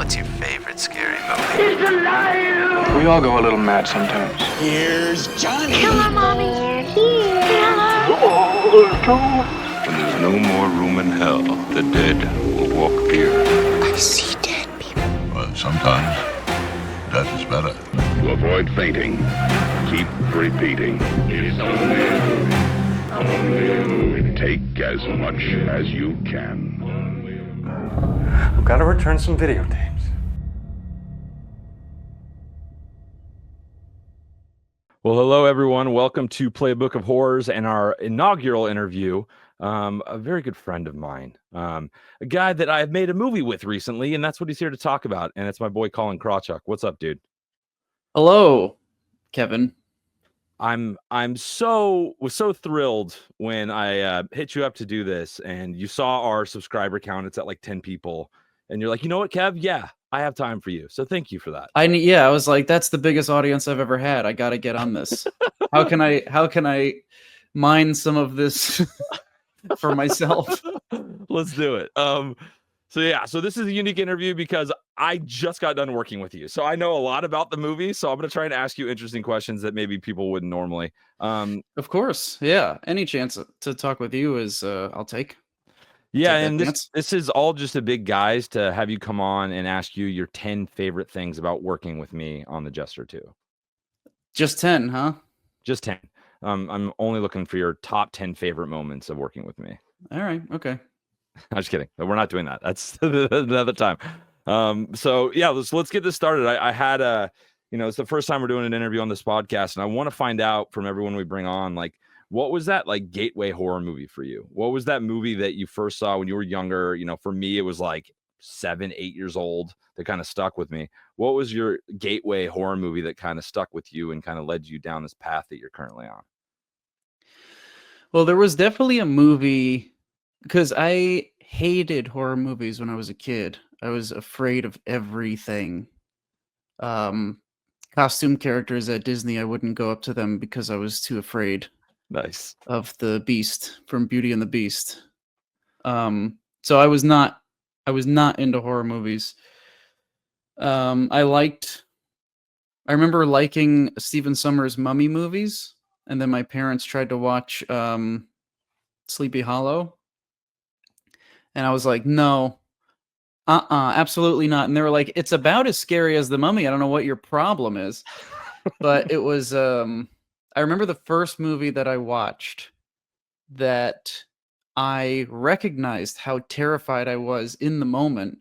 What's your favorite scary movie? He's alive! We all go a little mad sometimes. Here's Johnny. Come on, Mommy, you're here. When there's no more room in hell, the dead will walk here. I see dead people. Well, sometimes death is better. To avoid fainting, keep repeating. It is only a movie. Take as much as you can. I've got to return some videotapes. Well, hello, everyone. Welcome to Playbook of Horrors and our inaugural interview. A very good friend of mine, a guy that I've made a movie with recently, and that's what he's here to talk about. And it's my boy, Colin Krawchuk. What's up, dude? Hello, Kevin. was so thrilled when I hit you up to do this, and you saw our subscriber count. It's at like 10 people, and you're like, you know what, Kev? Yeah, I have time for you. So thank you for that. I was like, that's the biggest audience I've ever had. I got to get on this. How can I mine some of this for myself? Let's do it. So this is a unique interview because I just got done working with you. So I know a lot about the movie. So I'm going to try and ask you interesting questions that maybe people wouldn't normally. Of course. Yeah. Any chance to talk with you is I'll take. Yeah, and this is all just a big guys to have you come on and ask you your 10 favorite things about working with me on the Jester 2. Just 10, huh? Just 10. I'm only looking for your top 10 favorite moments of working with me. All right. Okay. I'm just kidding. We're not doing that. That's another time. So yeah, let's get this started. I had it's the first time we're doing an interview on this podcast, and I want to find out from everyone we bring on, like, what was that like gateway horror movie for you? What was that movie that you first saw when you were younger? You know, for me, it was like 7, 8 years old that kind of stuck with me. What was your gateway horror movie that kind of stuck with you and kind of led you down this path that you're currently on? Well, there was definitely a movie, because I hated horror movies when I was a kid. I was afraid of everything. Costume characters at Disney, I wouldn't go up to them because I was too afraid. Nice. Of the Beast from Beauty and the Beast. So I was not into horror movies. I remember liking Stephen Sommers' Mummy movies, and then my parents tried to watch Sleepy Hollow, and I was like, no, absolutely not. And they were like, it's about as scary as The Mummy. I don't know what your problem is. But it was I remember the first movie that I watched that I recognized how terrified I was in the moment,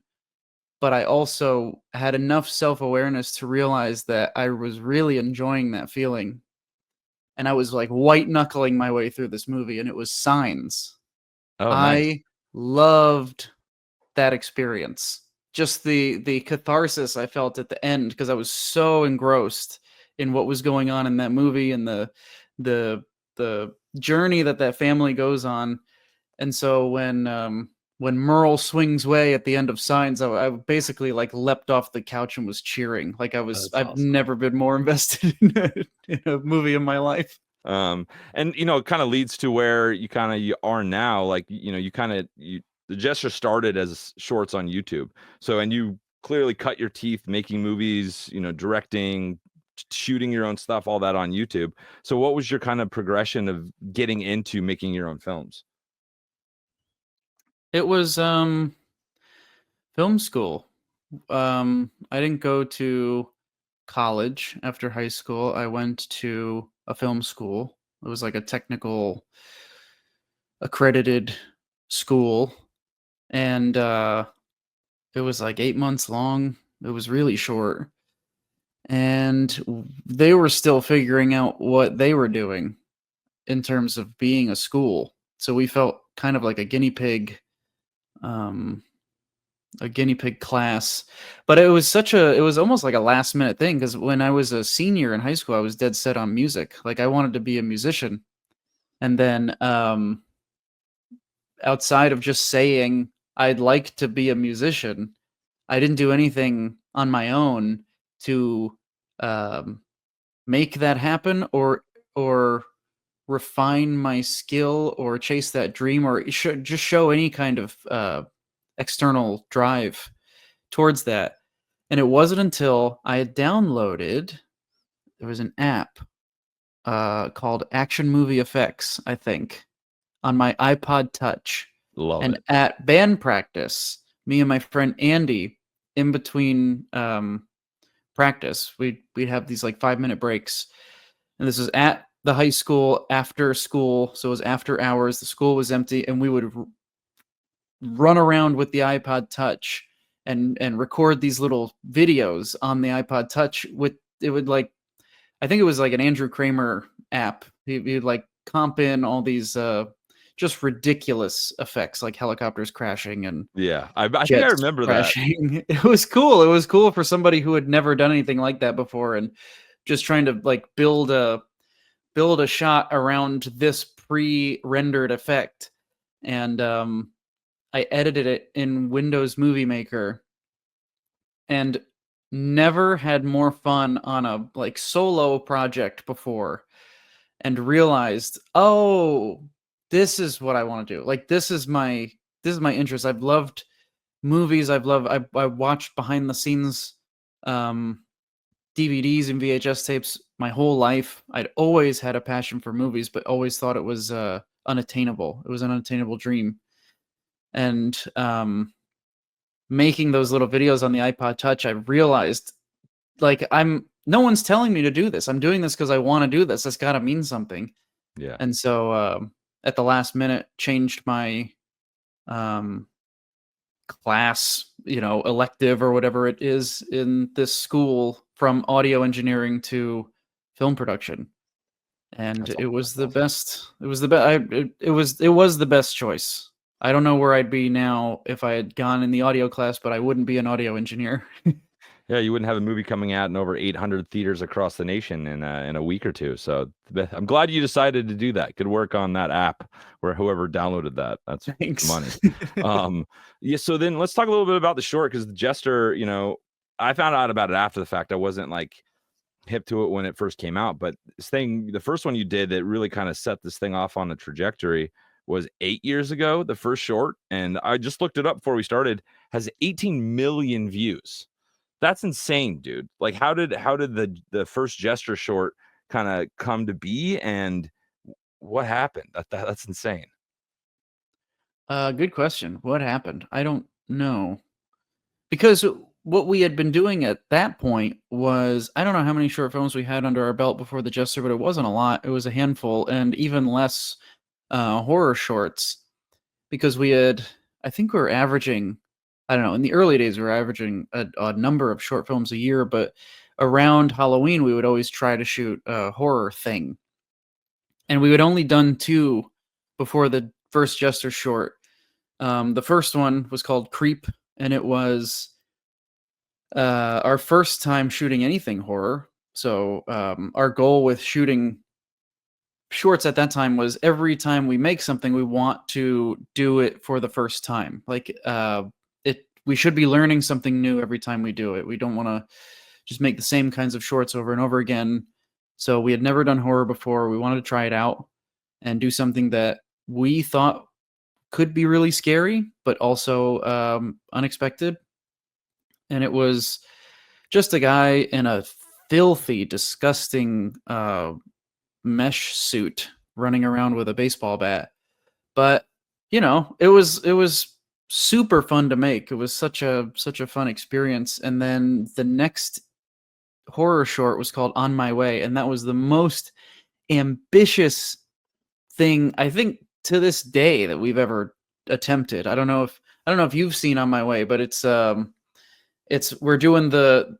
but I also had enough self-awareness to realize that I was really enjoying that feeling. And I was like white-knuckling my way through this movie, and it was Signs. Oh, nice. I loved that experience. Just the catharsis I felt at the end, because I was so engrossed in what was going on in that movie and the journey that family goes on. And so when Merle swings away at the end of Signs, I basically like leapt off the couch and was cheering. Like I've awesome. Never been more invested in a movie in my life. And it kind of leads to where you are now. Like, the Jester started as shorts on YouTube. So, and you clearly cut your teeth making movies, directing, shooting your own stuff, all that on YouTube. So what was your kind of progression of getting into making your own films? It was film school. I didn't go to college after high school. I went to a film school. It was like a technical accredited school, and it was like 8 months long. It was really short. And they were still figuring out what they were doing in terms of being a school. So we felt kind of like a guinea pig class. But it was almost like a last minute thing, because when I was a senior in high school, I was dead set on music. Like I wanted to be a musician. And then outside of just saying I'd like to be a musician, I didn't do anything on my own to make that happen or refine my skill or chase that dream or just show any kind of external drive towards that. And it wasn't until I had downloaded, there was an app called Action Movie Effects, I think, on my iPod Touch. Love And it. at band practice, me and my friend Andy, in between practice, we'd have these like 5-minute breaks. And this was at the high school after school. So it was after hours. The school was empty, and we would run around with the iPod Touch and record these little videos on the iPod Touch. It would like, I think it was like an Andrew Kramer app. He'd like comp in all these just ridiculous effects, like helicopters crashing and Yeah, I think I jets remember crashing. It was cool. It was cool for somebody who had never done anything like that before, and just trying to like build a shot around this pre-rendered effect. And I edited it in Windows Movie Maker, and never had more fun on a like solo project before, and realized, oh, this is what I want to do. Like this is my interest. I've loved movies. I watched behind the scenes DVDs and VHS tapes my whole life. I'd always had a passion for movies, but always thought it was unattainable. It was an unattainable dream. And making those little videos on the iPod Touch, I realized, like, no one's telling me to do this. I'm doing this because I want to do this. That's got to mean something. Yeah. And so at the last minute, changed my class, elective or whatever it is in this school, from audio engineering to film production. And it was the best. It was the best. It was the best choice. I don't know where I'd be now if I had gone in the audio class, but I wouldn't be an audio engineer. Yeah, you wouldn't have a movie coming out in over 800 theaters across the nation in a week or two. So I'm glad you decided to do that. Good work on that app, where whoever downloaded that. That's Thanks. money. Yeah. So then let's talk a little bit about the short, because the Jester, I found out about it after the fact. I wasn't like hip to it when it first came out, but the first one you did that really kind of set this thing off on a trajectory was 8 years ago, the first short. And I just looked it up before we started, has 18 million views. That's insane, dude. Like, how did the first Jester short kind of come to be, and what happened? That's insane. Good question. What happened? I don't know. Because what we had been doing at that point was, I don't know how many short films we had under our belt before the Jester, but it wasn't a lot. It was a handful, and even less horror shorts, because I think we were averaging, I don't know, in the early days we were averaging a number of short films a year, but around Halloween we would always try to shoot a horror thing. And we had only done 2 before the first Jester short. The first one was called Creep, and it was our first time shooting anything horror. So our goal with shooting shorts at that time was, every time we make something, we want to do it for the first time. Like we should be learning something new every time we do it. We don't want to just make the same kinds of shorts over and over again. So we had never done horror before. We wanted to try it out and do something that we thought could be really scary, but also unexpected. And it was just a guy in a filthy, disgusting mesh suit running around with a baseball bat. But it was super fun to make. It was such a fun experience. And then the next horror short was called On My Way, and that was the most ambitious thing, I think, to this day that we've ever attempted. I don't know if you've seen On My Way, but it's we're doing the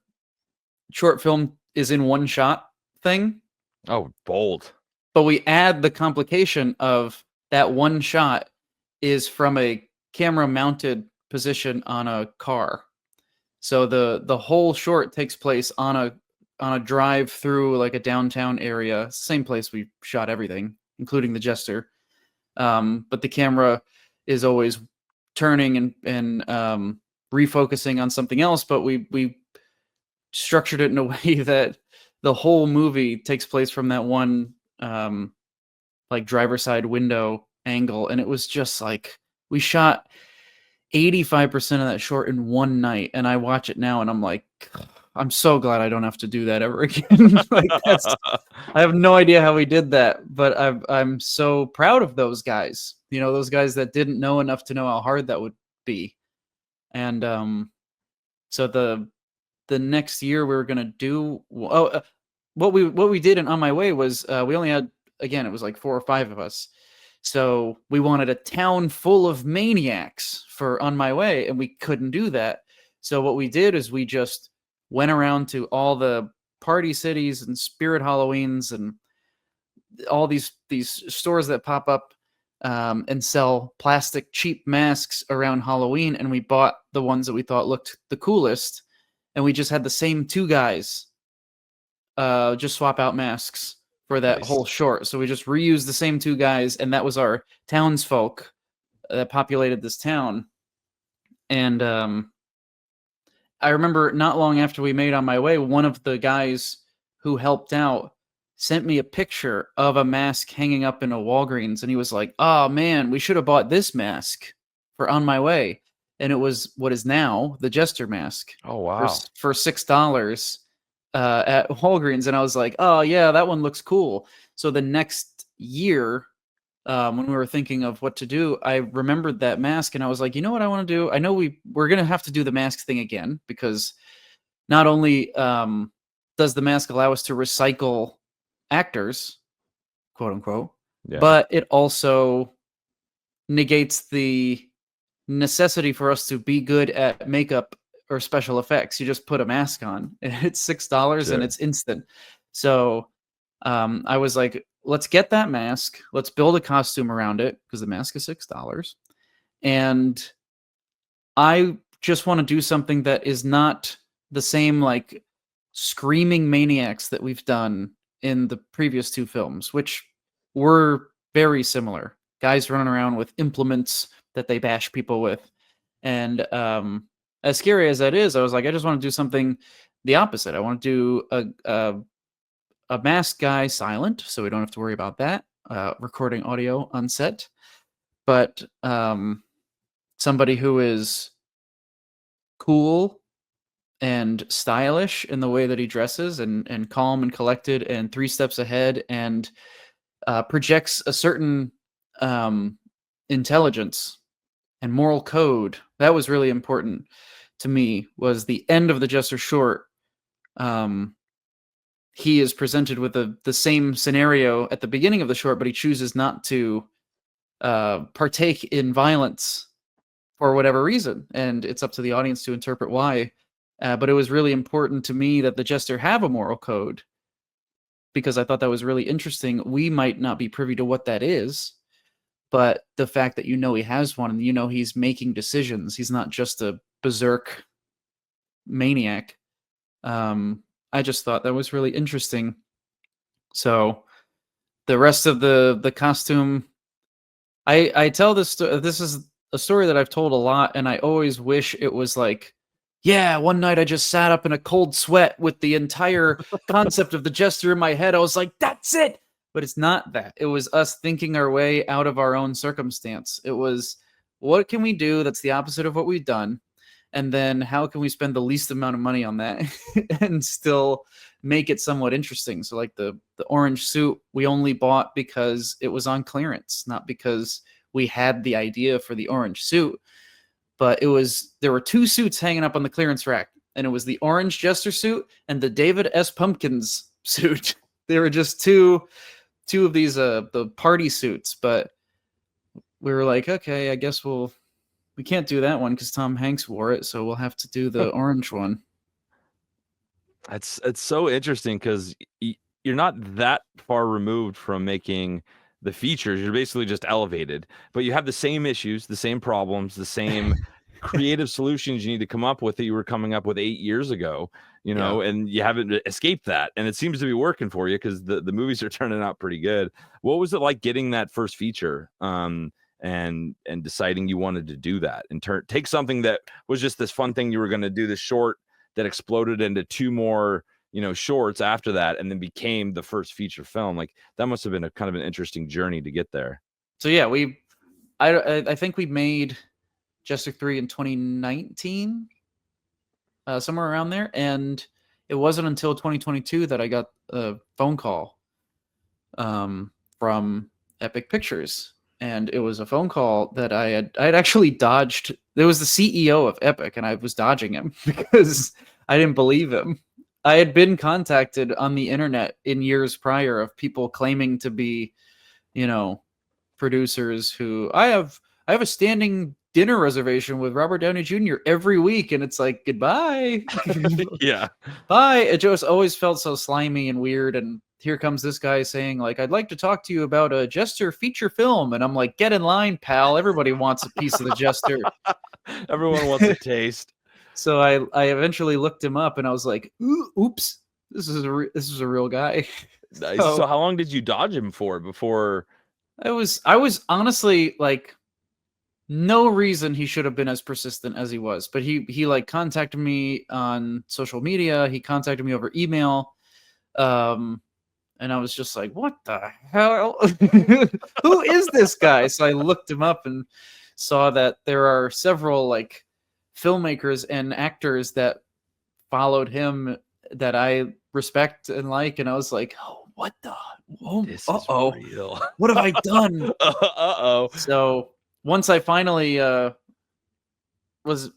short film is in one shot thing. Oh, bold. But we add the complication of that one shot is from a camera mounted position on a car. So the whole short takes place on a drive through like a downtown area, same place we shot everything, including the Jester. But the camera is always turning and refocusing on something else. But we structured it in a way that the whole movie takes place from that one like driver's side window angle, and it was just like we shot 85% of that short in one night, and I watch it now and I'm like, I'm so glad I don't have to do that ever again. Like I have no idea how we did that, but I'm so proud of those guys. Those guys that didn't know enough to know how hard that would be. And so the next year we were gonna do what we did in On My Way was we only had, again, it was like 4 or 5 of us. So we wanted a town full of maniacs for On My Way, and we couldn't do that. So what we did is we just went around to all the party cities and spirit Halloweens and all these stores that pop up and sell plastic cheap masks around Halloween, and we bought the ones that we thought looked the coolest, and we just had the same 2 guys just swap out masks for that whole short. So we just reused the same 2 guys, and that was our townsfolk that populated this town. And I remember not long after we made On My Way, one of the guys who helped out sent me a picture of a mask hanging up in a Walgreens, and he was like, "Oh man, we should have bought this mask for On My Way." And it was what is now the Jester mask. Oh wow! For $6 at Walgreens, and I was like, "Oh yeah, that one looks cool." So the next year, when we were thinking of what to do, I remembered that mask, and I was like, "You know what I want to do? I know we're gonna have to do the mask thing again, because not only does the mask allow us to recycle actors, quote unquote, but it also negates the necessity for us to be good at makeup or special effects. You just put a mask on, and it's $6 and it's instant." So I was like, let's get that mask, let's build a costume around it, because the mask is $6, and I just want to do something that is not the same like screaming maniacs that we've done in the previous 2 films, which were very similar. Guys running around with implements that they bash people with. And as scary as that is, I was like, I just want to do something the opposite. I want to do a masked guy silent, so we don't have to worry about that, recording audio on set. But somebody who is cool and stylish in the way that he dresses, and calm and collected and 3 steps ahead, and projects a certain intelligence and moral code. That was really important to me. Was the end of the Jester short. He is presented with the same scenario at the beginning of the short, but he chooses not to partake in violence for whatever reason, and it's up to the audience to interpret why. But it was really important to me that the Jester have a moral code, because I thought that was really interesting. We might not be privy to what that is, but the fact that he has one, and he's making decisions, he's not just a berserk maniac. I just thought that was really interesting. So the rest of the costume, I tell this is a story that I've told a lot, and I always wish it was like, yeah, one night I just sat up in a cold sweat with the entire concept of the Jester in my head. I was like, that's it. But it's not that. It was us thinking our way out of our own circumstance. It was, what can we do that's the opposite of what we've done? And then how can we spend the least amount of money on that and still make it somewhat interesting? So like the orange suit, we only bought because it was on clearance, not because we had the idea for the orange suit. But there were 2 suits hanging up on the clearance rack, and it was the orange Jester suit and the David S. Pumpkins suit. They were just two of these the party suits, but we were like, okay, I guess we can't do that one because Tom Hanks wore it, so we'll have to do the orange one. It's so interesting, because you're not that far removed from making the features. You're basically just elevated, but you have the same issues, the same problems, the same creative solutions you need to come up with that you were coming up with 8 years ago, and you haven't escaped that. And it seems to be working for you, because the movies are turning out pretty good. What was it like getting that first feature and deciding you wanted to do that and take something that was just this fun thing you were going to do, this short that exploded into 2 more shorts after that, and then became the first feature film? Like, that must have been a kind of an interesting journey to get there. So yeah, I think we made Jester 3 in 2019, somewhere around there. And it wasn't until 2022 that I got a phone call from Epic Pictures. And it was a phone call that I had actually dodged. There was the CEO of Epic, and I was dodging him because I didn't believe him. I had been contacted on the internet in years prior of people claiming to be, producers who I have a standing dinner reservation with Robert Downey Jr. every week, and it's like, goodbye. Yeah. Bye. It just always felt so slimy and weird. And here comes this guy saying, like, I'd like to talk to you about a Jester feature film. And I'm like, get in line, pal. Everybody wants a piece of the Jester. Everyone wants a taste. So I eventually looked him up, and I was like, oops, this is a real guy. So how long did you dodge him for before? I was honestly like, no reason he should have been as persistent as he was, but he like contacted me on social media. He contacted me over email. And I was just like, what the hell? Who is this guy? So I looked him up and saw that there are several like filmmakers and actors that followed him that I respect and like. And I was like, oh, what the? Oh, This is real. What have I done? Uh-oh. So once I finally was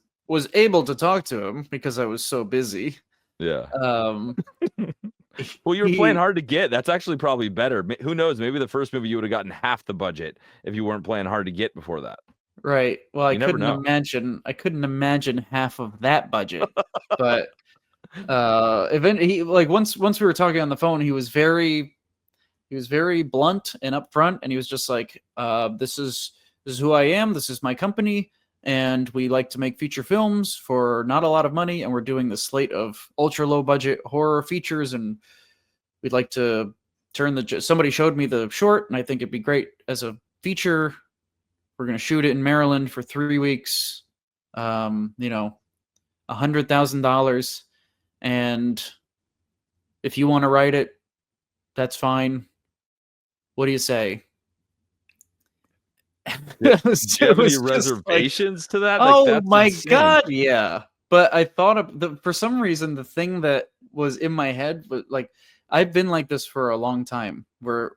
able to talk to him because I was so busy. Yeah. Well, you were playing hard to get. That's actually probably better. Who knows? Maybe the first movie you would have gotten half the budget if you weren't playing hard to get before that. Right. Well, I couldn't imagine half of that budget. But once we were talking on the phone, he was very blunt and upfront, and he was just like, this is who I am, this is my company, and we like to make feature films for not a lot of money, and we're doing this slate of ultra low budget horror features, and we'd like to somebody showed me the short, and I think it'd be great as a feature. We're going to shoot it in Maryland for 3 weeks, $100,000, and if you want to write it, that's fine. What do you say? Do you have any reservations to that? Oh that's my insane. God, yeah. But I thought for some reason, the thing that was in my head was like, I've been like this for a long time where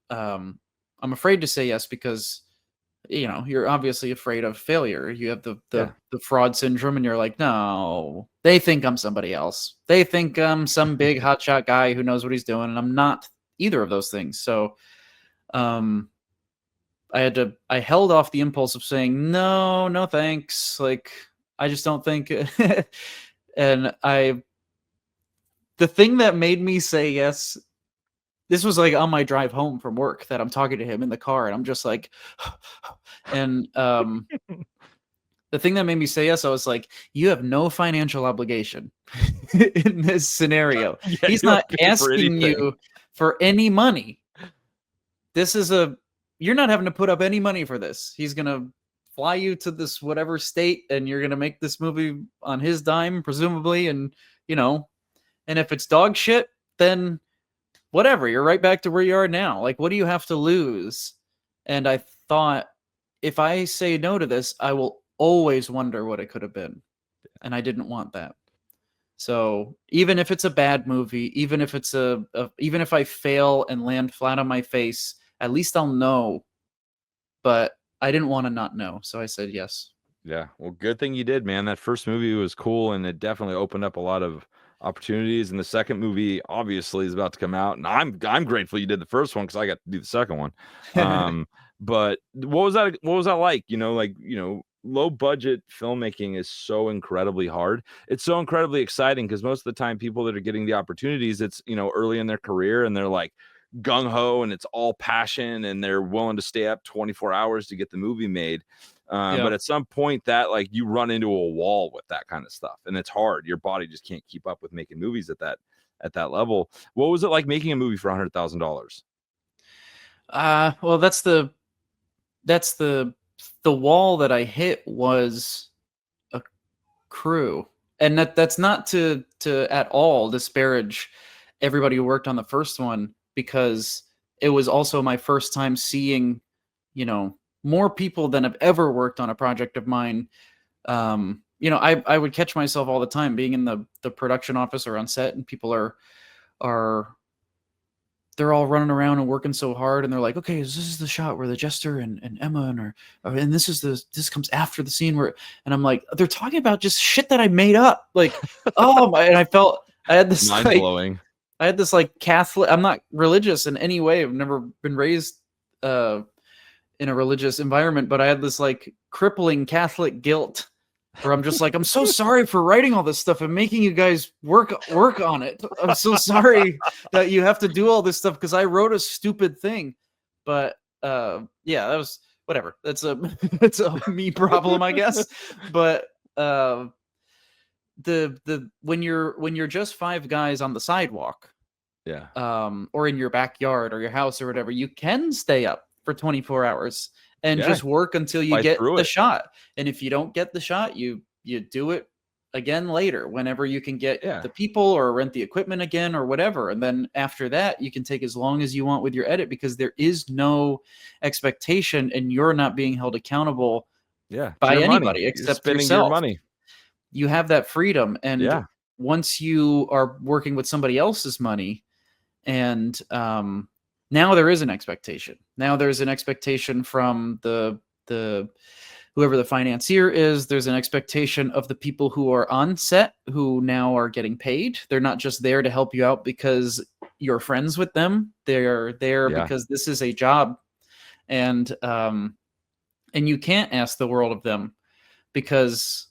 I'm afraid to say yes because, you're obviously afraid of failure. You have the fraud syndrome, and you're like, no, they think I'm somebody else. They think I'm some big hotshot guy who knows what he's doing, and I'm not either of those things. So I held off the impulse of saying no thanks, like I just don't think and the thing that made me say yes, this was like on my drive home from work that I'm talking to him in the car, and I'm just like and the thing that made me say yes, I was like, you have no financial obligation in this scenario. Yeah, he's not asking you for any money. You're not having to put up any money for this. He's going to fly you to this whatever state, and you're going to make this movie on his dime, presumably. And, and if it's dog shit, then whatever, you're right back to where you are now. Like, what do you have to lose? And I thought, if I say no to this, I will always wonder what it could have been. And I didn't want that. So even if it's a bad movie, even if it's even if I fail and land flat on my face, at least I'll know. But I didn't want to not know, so I said yes. Yeah, well, good thing you did, man. That first movie was cool, and it definitely opened up a lot of opportunities. And the second movie obviously is about to come out, and I'm grateful you did the first one because I got to do the second one. But what was that like? Low budget filmmaking is so incredibly hard. It's so incredibly exciting because most of the time people that are getting the opportunities, it's early in their career, and they're like gung-ho, and it's all passion, and they're willing to stay up 24 hours to get the movie made. But at some point that like you run into a wall with that kind of stuff, and it's hard. Your body just can't keep up with making movies at that level. What was it like making a movie for $100,000? Well, that's the wall that I hit was a crew, and that's not to at all disparage everybody who worked on the first one, because it was also my first time seeing, more people than have ever worked on a project of mine. I would catch myself all the time being in the production office or on set, and people are they're all running around and working so hard, and they're like, okay, this is the shot where the Jester and Emma and this comes after the scene where, and I'm like, they're talking about just shit that I made up. Like, oh my, and I had this mind blowing. I had this like Catholic, I'm not religious in any way. I've never been raised in a religious environment, but I had this like crippling Catholic guilt where I'm just like, I'm so sorry for writing all this stuff and making you guys work on it. I'm so sorry that you have to do all this stuff because I wrote a stupid thing. But that was whatever. That's a me problem, I guess. But when you're just 5 guys on the sidewalk, or in your backyard or your house or whatever, you can stay up for 24 hours and just work until you get the shot. And if you don't get the shot, you do it again later whenever you can get the people or rent the equipment again or whatever. And then after that, you can take as long as you want with your edit because there is no expectation and you're not being held accountable by anybody except yourself. Your money. You have that freedom. And once you are working with somebody else's money, and now there is an expectation. Now there's an expectation from the whoever the financier is. There's an expectation of the people who are on set who now are getting paid. They're not just there to help you out because you're friends with them. They're there because this is a job, and you can't ask the world of them because,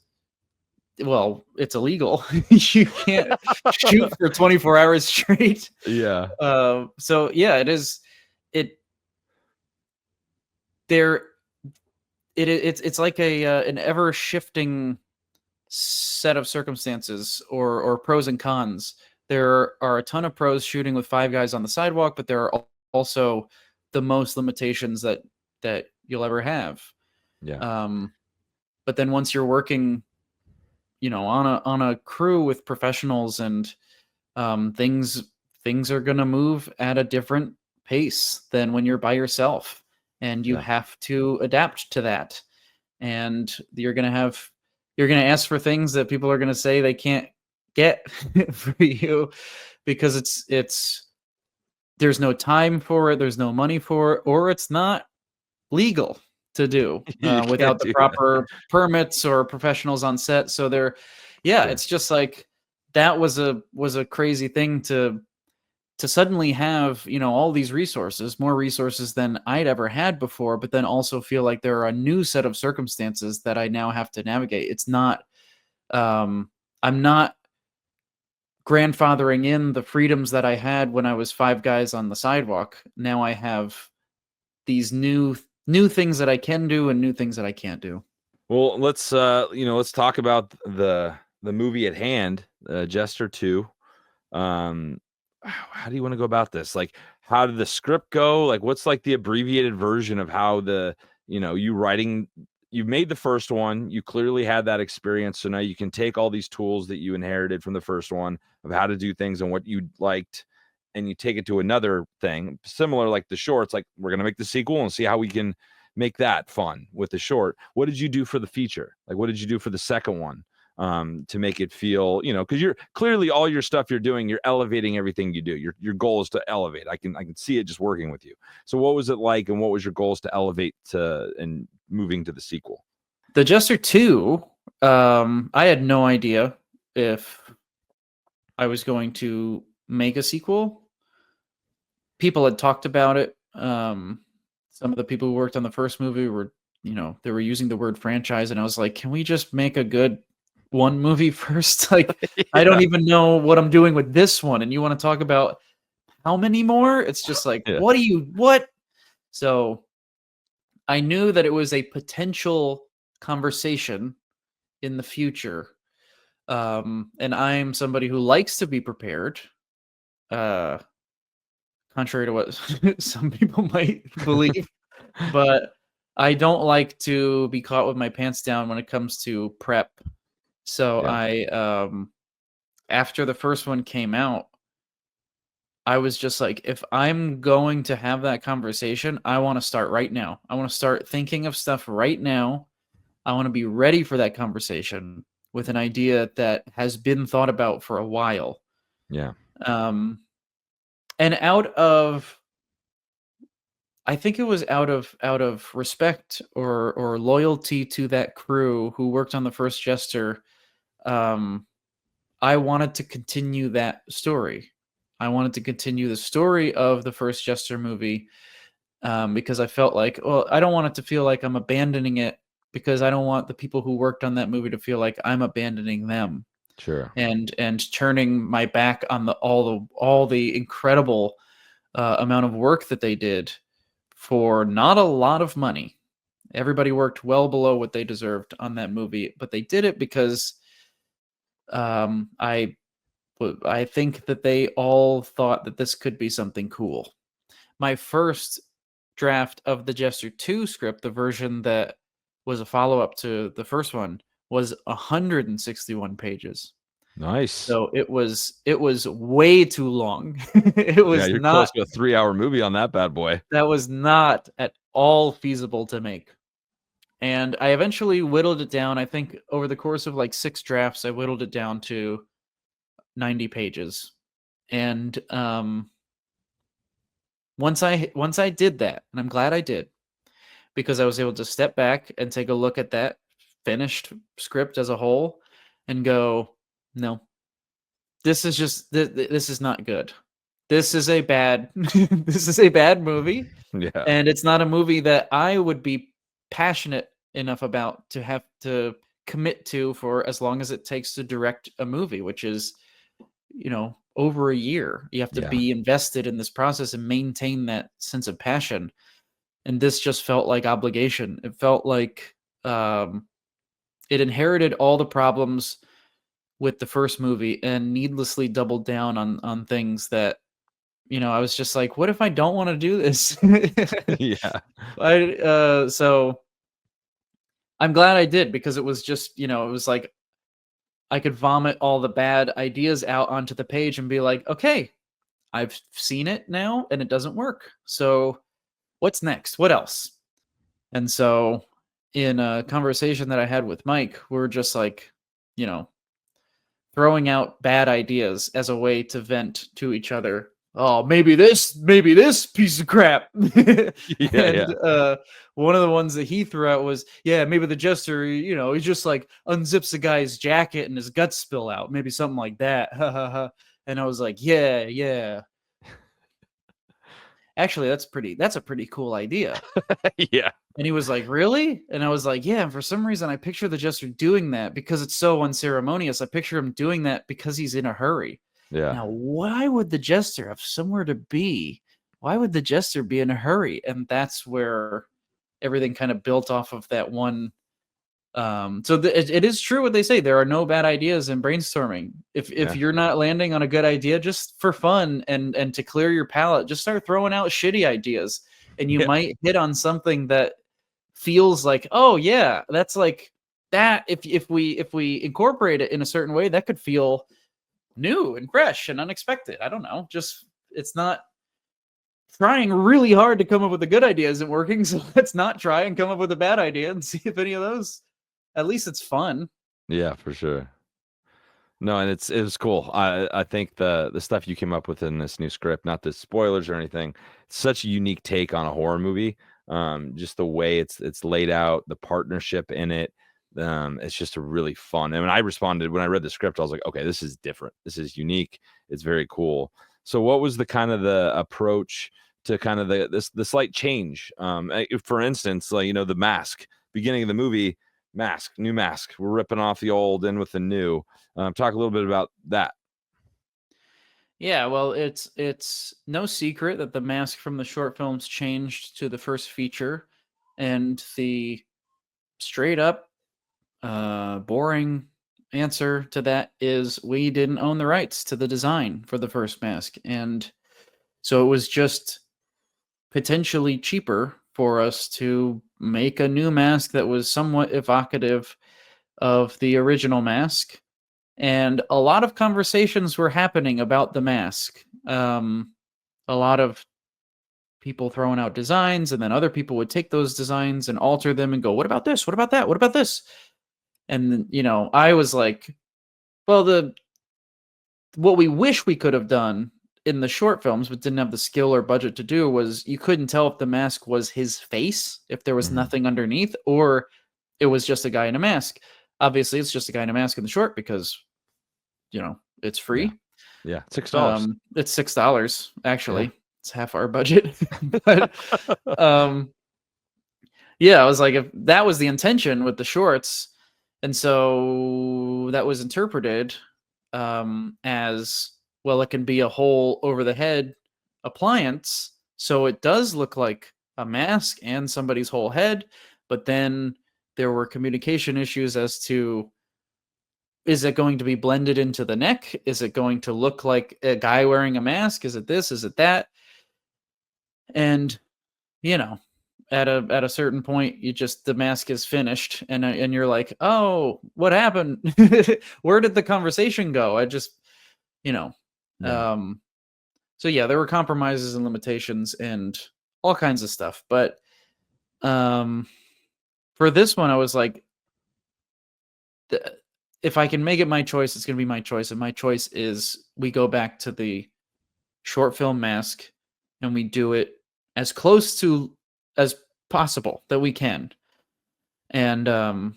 well, it's illegal. You can't shoot for 24 hours straight. So yeah, it is. It's like an ever shifting set of circumstances or pros and cons. There are a ton of pros shooting with 5 guys on the sidewalk, but there are also the most limitations that you'll ever have. But then once you're working, on a crew with professionals and things are going to move at a different pace than when you're by yourself, and you have to adapt to that. And you're going to ask for things that people are going to say they can't get for you because there's no time for it. There's no money for it, or it's not legal to do without the proper permits or professionals on set. So it's just like that was a crazy thing to suddenly have, all these resources, more resources than I'd ever had before, but then also feel like there are a new set of circumstances that I now have to navigate. It's not, I'm not grandfathering in the freedoms that I had when I was 5 guys on the sidewalk. Now I have these new things that I can do and new things that I can't do. Well, let's talk about the movie at hand, Jester 2. How do you want to go about this? Like, how did the script go? Like, what's like the abbreviated version of how you made the first one, you clearly had that experience. So now you can take all these tools that you inherited from the first one of how to do things and what you liked, and you take it to another thing similar, like the shorts. Like, we're going to make the sequel and see how we can make that fun with the short. What did you do for the feature? Like, what did you do for the second one? To make it feel, because you're clearly all your stuff you're doing, you're elevating everything you do. Your goal is to elevate. I can see it just working with you. So what was it like, and what was your goals to elevate and moving to the sequel? The Jester 2, I had no idea if I was going to make a sequel. People had talked about it. Some of the people who worked on the first movie were, they were using the word franchise, and I was like, can we just make a good one movie first? Like, I don't even know what I'm doing with this one, and you want to talk about how many more? It's just like, what? So I knew that it was a potential conversation in the future. And I'm somebody who likes to be prepared, contrary to what some people might believe, but I don't like to be caught with my pants down when it comes to prep. So I, after the first one came out, I was just like, if I'm going to have that conversation, I want to start right now. I want to start thinking of stuff right now. I want to be ready for that conversation with an idea that has been thought about for a while. Yeah. And I think it was out of respect or loyalty to that crew who worked on the first Jester. I wanted to continue that story. I wanted to continue the story of the first Jester movie because I felt like, well, I don't want it to feel like I'm abandoning it, because I don't want the people who worked on that movie to feel like I'm abandoning them. Sure. And turning my back on all the incredible amount of work that they did for not a lot of money. Everybody worked well below what they deserved on that movie, but they did it because I think that they all thought that this could be something cool. My first draft of the Jester 2 script, the version that was a follow-up to the first one, was 161 pages. Nice. So it was way too long. It was you're not close to a 3-hour movie on that bad boy. that was not at all feasible to make. And I eventually whittled it down. I think over the course of like 6 drafts, I whittled it down to 90 pages. And once I did that, and I'm glad I did, because I was able to step back and take a look at that finished script as a whole and go, no, this is just this is not good. This is a bad this is a bad movie. Yeah. And it's not a movie that I would be passionate enough about to have to commit to for as long as it takes to direct a movie, which is, over a year. You have to be invested in this process and maintain that sense of passion. And this just felt like obligation. It felt like it inherited all the problems with the first movie and needlessly doubled down on things that, I was just like, what if I don't want to do this? Yeah. So I'm glad I did, because it was just, it was like I could vomit all the bad ideas out onto the page and be like, okay, I've seen it now and it doesn't work. So what's next? What else? And so in a conversation that I had with Mike, we're just like, throwing out bad ideas as a way to vent to each other. Oh, maybe this piece of crap. One of the ones that he threw out was, maybe the Jester, he just like unzips a guy's jacket and his guts spill out. Maybe something like that. And I was like, yeah. Actually, that's a pretty cool idea. Yeah. And he was like, really? And I was like, yeah. And for some reason, I picture the Jester doing that because it's so unceremonious. I picture him doing that because he's in a hurry. Yeah. Now, why would the Jester have somewhere to be? Why would the Jester be in a hurry? And that's where everything kind of built off of that one. It is true what they say. There are no bad ideas in brainstorming. If you're not landing on a good idea, just for fun and to clear your palate, just start throwing out shitty ideas, and you might hit on something that feels like, oh yeah, that's like that. If we incorporate it in a certain way, that could feel new and fresh and unexpected. I don't know. Just it's not trying really hard to come up with a good idea isn't working. So let's not try and come up with a bad idea and see if any of those. At least it's fun. Yeah, for sure. No, and it was cool. I think the stuff you came up with in this new script, not the spoilers or anything, it's such a unique take on a horror movie. Just the way it's laid out, the partnership in it. It's just a really fun. And when I read the script, I was like, okay, this is different. This is unique. It's very cool. So what was the kind of the approach to kind of the slight change? For instance, like, the mask, beginning of the movie, new mask. We're ripping off the old, in with the new. Talk a little bit about that. Yeah, well, it's no secret that the mask from the short films changed to the first feature, and the straight up boring answer to that is we didn't own the rights to the design for the first mask, and so it was just potentially cheaper for us to make a new mask that was somewhat evocative of the original mask. And a lot of conversations were happening about the mask. a lot of people throwing out designs, and then other people would take those designs and alter them and go, what about this? What about that? What about this? And, you know, I was like, well, what we wish we could have done in the short films, but didn't have the skill or budget to do, was you couldn't tell if the mask was his face, if there was nothing underneath, or it was just a guy in a mask. Obviously, it's just a guy in a mask in the short because, you know, it's free. Yeah, $6. It's $6 actually. Yeah. It's half our budget. But yeah, I was like, if that was the intention with the shorts, and so that was interpreted as, well, it can be a whole over the head appliance, so it does look like a mask and somebody's whole head. But then there were communication issues as to, is it going to be blended into the neck? Is it going to look like a guy wearing a mask? Is it this? Is it that? And, you know, at a certain point, the mask is finished, and you're like, oh, what happened? Where did the conversation go? I just, you know, so yeah, there were compromises and limitations and all kinds of stuff. But for this one, I was like, if I can make it my choice, it's going to be my choice. And my choice is we go back to the short film mask and we do it as close to as possible that we can. And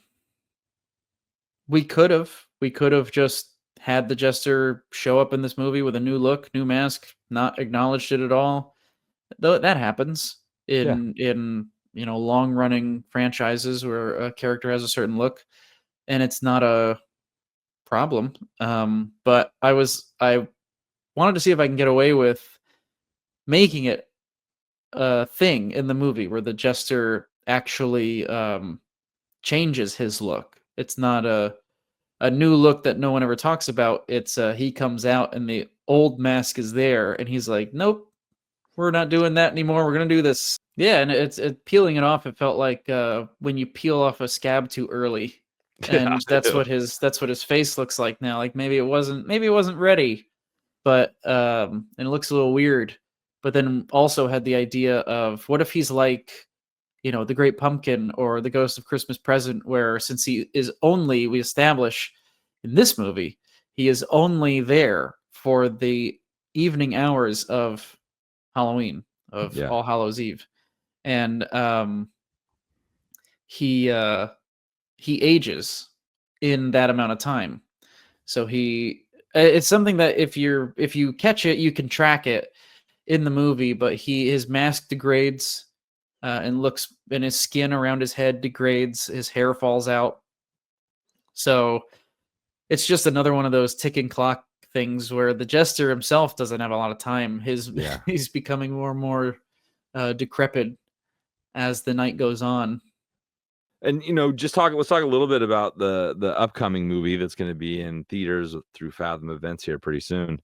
we could have just had the Jester show up in this movie with a new look, new mask, not acknowledged it at all. Though that happens in you know, long running franchises where a character has a certain look, and it's not a problem. But I wanted to see if I can get away with making it a thing in the movie where the Jester actually changes his look. It's not a new look that no one ever talks about. It's he comes out and the old mask is there, and he's like, nope, we're not doing that anymore. We're gonna do this. Yeah, and it's peeling it off. It felt like when you peel off a scab too early, and that's what his face looks like now. Like maybe it wasn't ready, but and it looks a little weird. But then also had the idea of, what if he's like, you know, the Great Pumpkin or the Ghost of Christmas Present, where since he is only, we establish in this movie, he is only there for the evening hours of Halloween, of All Hallows Eve. And he ages in that amount of time. So it's something that if you catch it, you can track it in the movie, but his mask degrades and his skin around his head degrades, his hair falls out. So it's just another one of those ticking clock things where the Jester himself doesn't have a lot of time. He's becoming more and more decrepit as the night goes on. And, you know, let's talk a little bit about the upcoming movie that's going to be in theaters through Fathom Events here pretty soon.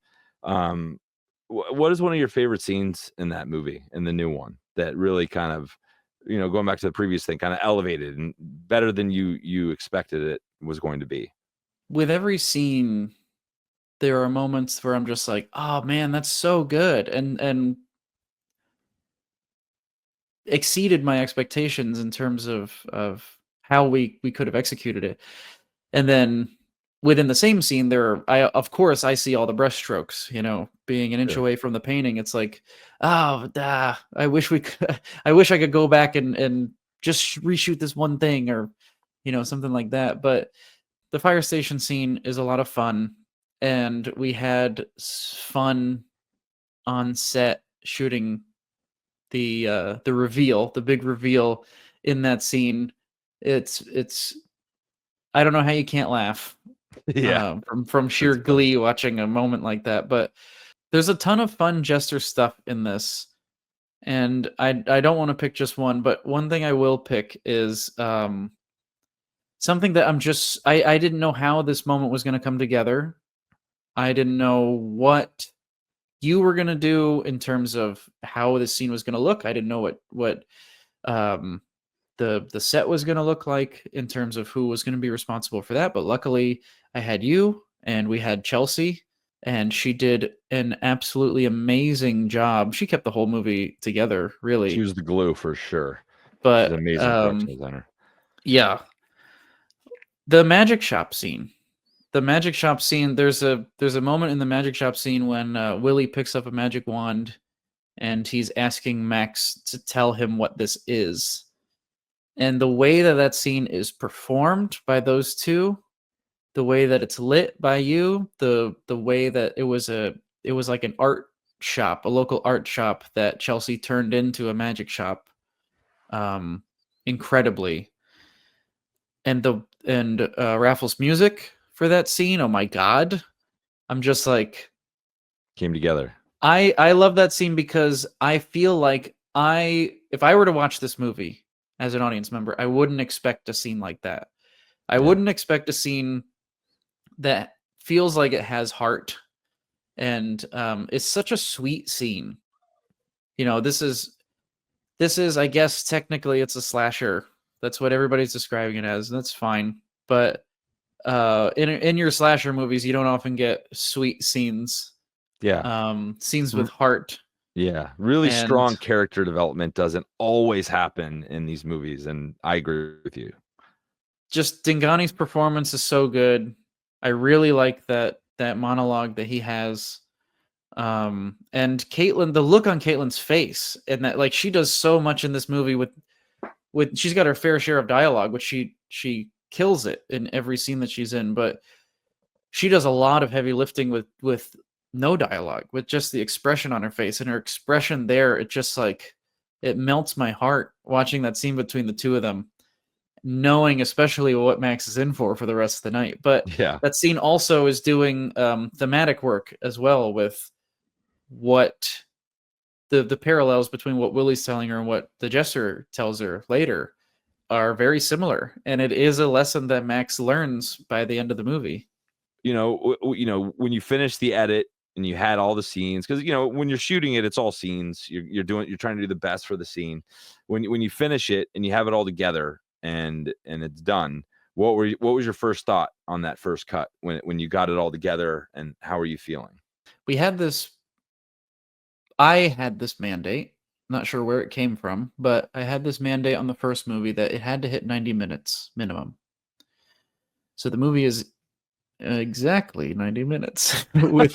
What is one of your favorite scenes in that movie, in the new one, that really kind of, you know, going back to the previous thing, kind of elevated and better than you expected it was going to be? With every scene, there are moments where I'm just like, oh man, that's so good, and exceeded my expectations in terms of how we could have executed it. And then within the same scene, of course I see all the brushstrokes, you know, being an inch away from the painting. It's like, I wish I could go back and just reshoot this one thing, or, you know, something like that. But the fire station scene is a lot of fun, and we had fun on set shooting the big reveal in that scene. It's I don't know how you can't laugh. Yeah, from sheer glee watching a moment like that. But there's a ton of fun Jester stuff in this, and I don't want to pick just one, but one thing I will pick is something that I didn't know how this moment was going to come together. I didn't know what you were going to do in terms of how this scene was going to look. I didn't know what the set was going to look like in terms of who was going to be responsible for that. But luckily I had you, and we had Chelsea, and she did an absolutely amazing job. She kept the whole movie together, really. She was the glue for sure. She's But an amazing production designer. yeah, the magic shop scene. The magic shop scene. There's a moment in the magic shop scene when Willie picks up a magic wand, and he's asking Max to tell him what this is. And the way that scene is performed by those two, the way that it's lit by you, the way that it was like an art shop, a local art shop that Chelsea turned into a magic shop, incredibly. And Raffles' music for that scene, oh my god, I'm just like, Came together. I love that scene because I feel like if I were to watch this movie as an audience member, I wouldn't expect a scene like that. I wouldn't expect a scene that feels like it has heart, and it's such a sweet scene. You know, this is, I guess technically it's a slasher. That's what everybody's describing it as, and that's fine. But in your slasher movies, you don't often get sweet scenes. Yeah. Scenes with heart. Yeah. Really strong character development doesn't always happen in these movies, and I agree with you. Just Dingani's performance is so good. I really like that monologue that he has. And Caitlin, the look on Caitlin's face, and that, like, she does so much in this movie with she's got her fair share of dialogue, which she kills it in every scene that she's in, but she does a lot of heavy lifting with no dialogue, with just the expression on her face, and her expression there, it just like, it melts my heart watching that scene between the two of them, knowing especially what Max is in for the rest of the night. But yeah, that scene also is doing thematic work as well, with what the parallels between what Willie's telling her and what the Jester tells her later are very similar, and it is a lesson that Max learns by the end of the movie. You know, when you finish the edit and you had all the scenes, because when you're shooting it, it's all scenes. You're trying to do the best for the scene. When you finish it and you have it all together and it's done, what was your first thought on that first cut when you got it all together, and how are you feeling? I had this mandate, not sure where it came from, but I had this mandate on the first movie that it had to hit 90 minutes minimum. So the movie is exactly 90 minutes with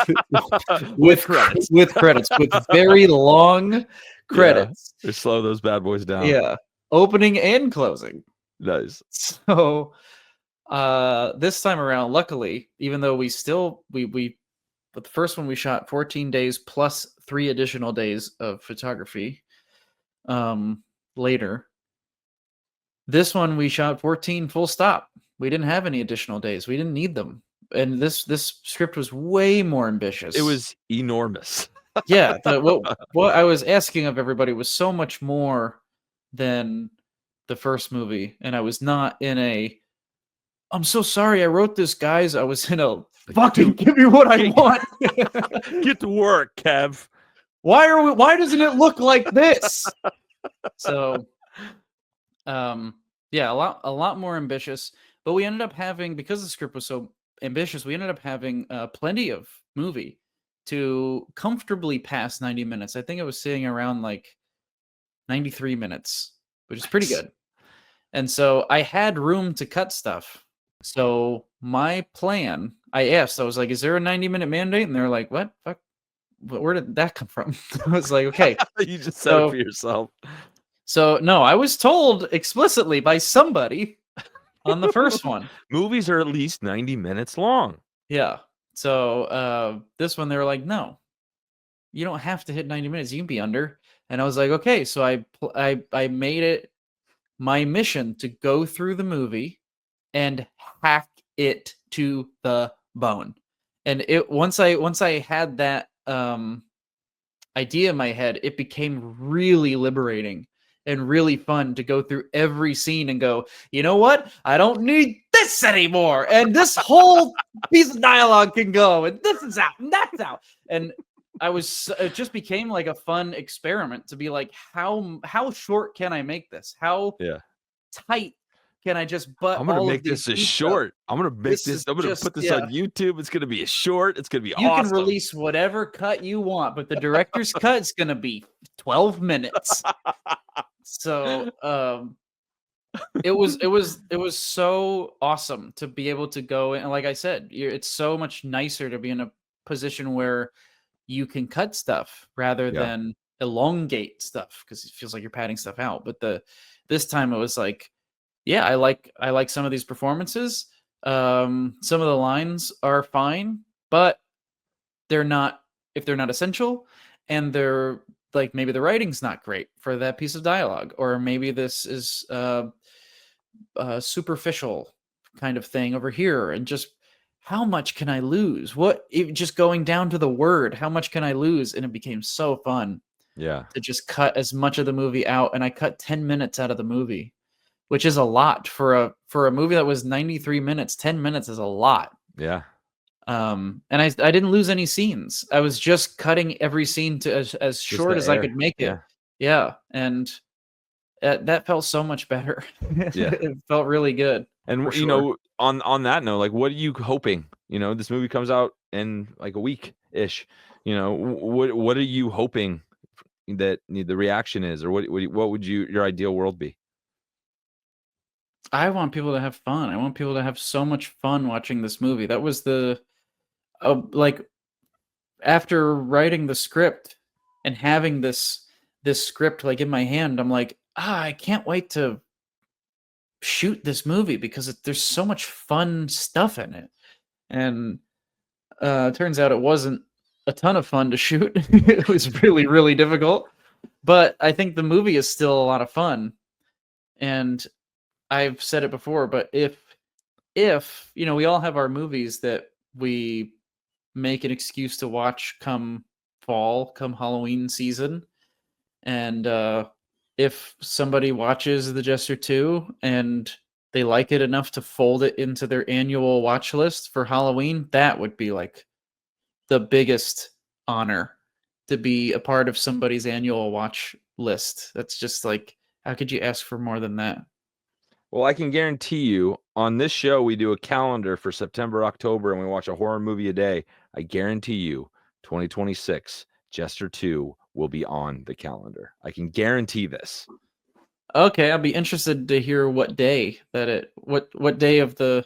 credits, with very long credits. Yeah, slow those bad boys down. Yeah, opening and closing. Nice. So this time around, luckily, even though but the first one we shot 14 days plus 3 additional days of photography later. This one we shot 14 full stop. We didn't have any additional days. We didn't need them. And this script was way more ambitious. It was enormous. Yeah. What I was asking of everybody was so much more than the first movie. And I was not in I'm so sorry I wrote this, guys. I was in a fucking give me what I want. Get to work, Kev. Why doesn't it look like this? So yeah, a lot more ambitious. But we ended up having, because the script was so ambitious, we ended up having plenty of movie to comfortably pass 90 minutes. I think it was sitting around like 93 minutes, which is pretty good. And so I had room to cut stuff. So my plan, I was like, is there a 90-minute mandate? And they're like, what? Fuck? Where did that come from? I was like, okay. You just said it for yourself. So no, I was told explicitly by somebody on the first one. Movies are at least 90 minutes long. Yeah. So this one, they were like, no, you don't have to hit 90 minutes. You can be under. And I was like, okay. So I made it my mission to go through the movie and hack it to the bone. And once I had that idea in my head, it became really liberating and really fun to go through every scene and go, you know what? I don't need this anymore. And this whole piece of dialogue can go, and this is out, and that's out. And it just became like a fun experiment to be like, how short can I make this? How tight can I just butt I'm gonna all make of these this a beats up? short. I'm gonna make This this. is I'm gonna just- put this yeah. on YouTube. It's gonna be a short. It's gonna be You awesome. can release whatever cut you want, but the director's cut is gonna be 12 minutes. So it was so awesome to be able to go, and like I said, it's so much nicer to be in a position where you can cut stuff rather Yeah. than elongate stuff, because it feels like you're padding stuff out. But this time it was like, yeah, I like some of these performances. Some of the lines are fine, but they're not essential, and they're like, maybe the writing's not great for that piece of dialogue, or maybe this is superficial kind of thing over here, and just how much can I lose? Just going down to the word, how much can I lose? And it became so fun Yeah. to just cut as much of the movie out, and I cut 10 minutes out of the movie, which is a lot for a movie that was 93 minutes. 10 minutes is a lot. Yeah. And I didn't lose any scenes. I was just cutting every scene to as short the as I air. could make it. Yeah. Yeah, and that felt so much better. Yeah. It felt really good. And For you know, on that note, like, what are you hoping? You know, this movie comes out in like a week ish. You know, what are you hoping that the reaction is, or what would your ideal world be? I want people to have fun. I want people to have so much fun watching this movie. That was like, after writing the script and having this script like in my hand, I'm like, I can't wait to shoot this movie, because there's so much fun stuff in it. And it turns out it wasn't a ton of fun to shoot. It was really, really difficult. But I think the movie is still a lot of fun. And I've said it before, but if you know, we all have our movies that we make an excuse to watch come fall, come Halloween season, and if somebody watches The Jester 2 and they like it enough to fold it into their annual watch list for Halloween, that would be like the biggest honor, to be a part of somebody's annual watch list. That's just like, how could you ask for more than that? Well, I can guarantee you, on this show, we do a calendar for September, October, and we watch a horror movie a day. I guarantee you, 2026, Jester 2 will be on the calendar. I can guarantee this. Okay, I'll be interested to hear what day that what day of the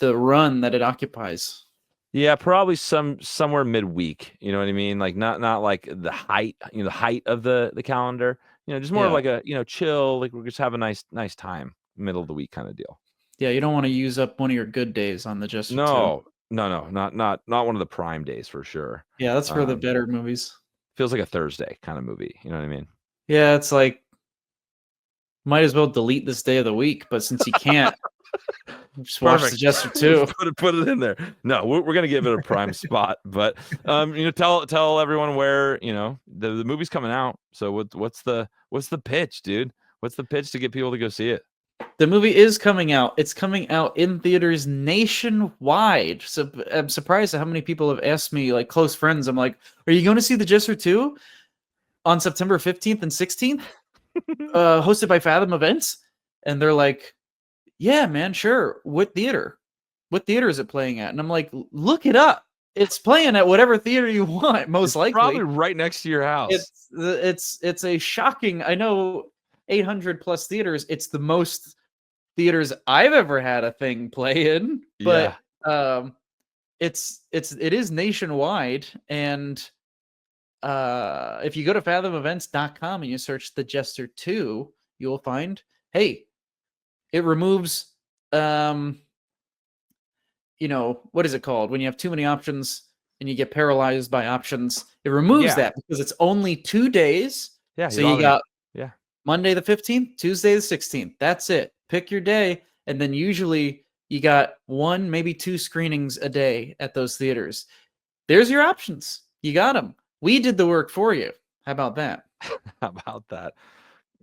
run that it occupies. Yeah, probably somewhere midweek. You know what I mean? Like not like the height, the height of the calendar. You know, just more of Yeah. like a chill, like we're just have a nice time, middle of the week kind of deal. Yeah, you don't want to use up one of your good days on the Jester 2. No, not one of the prime days for sure. Yeah, that's for the better movies. Feels like a Thursday kind of movie. You know what I mean? Yeah, it's like, might as well delete this day of the week, but since you can't, just watch Perfect. the Jester 2. Put it in there. No, we're gonna give it a prime spot, but tell everyone where the movie's coming out. So what's the pitch, dude? What's the pitch to get people to go see it? The movie is coming out. It's coming out in theaters nationwide. So I'm surprised at how many people have asked me, like close friends. I'm like, are you going to see The Jester 2 on September 15th and 16th? Hosted by Fathom Events? And they're like, yeah, man, sure. What theater? What theater is it playing at? And I'm like, look it up. It's playing at whatever theater you want, most likely. Probably right next to your house. It's a shocking, I know, 800 plus theaters. It's the most theaters I've ever had a thing play in, but it is nationwide. And if you go to fathomevents.com and you search The Jester 2, you'll find, hey, it removes what is it called when you have too many options and you get paralyzed by options? It removes that, because it's only 2 days. Yeah, so you got yeah, Monday the 15th, Tuesday the 16th. That's it. Pick your day. And then usually you got 1, maybe 2 screenings a day at those theaters. There's your options. You got them. We did the work for you. How about that? How about that?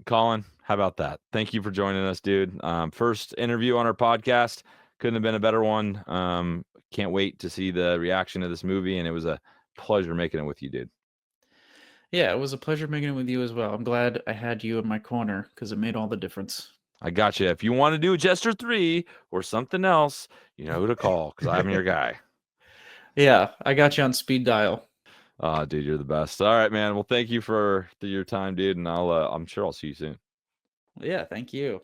Colin, how about that? Thank you for joining us, dude. First interview on our podcast. Couldn't have been a better one. Can't wait to see the reaction to this movie. And it was a pleasure making it with you, dude. Yeah, it was a pleasure making it with you as well. I'm glad I had you in my corner, because it made all the difference. I got you. If you want to do a Jester 3 or something else, you know who to call because I'm your guy. Yeah, I got you on speed dial. Dude, you're the best. All right, man. Well, thank you for your time, dude, and I'm sure I'll see you soon. Yeah, thank you.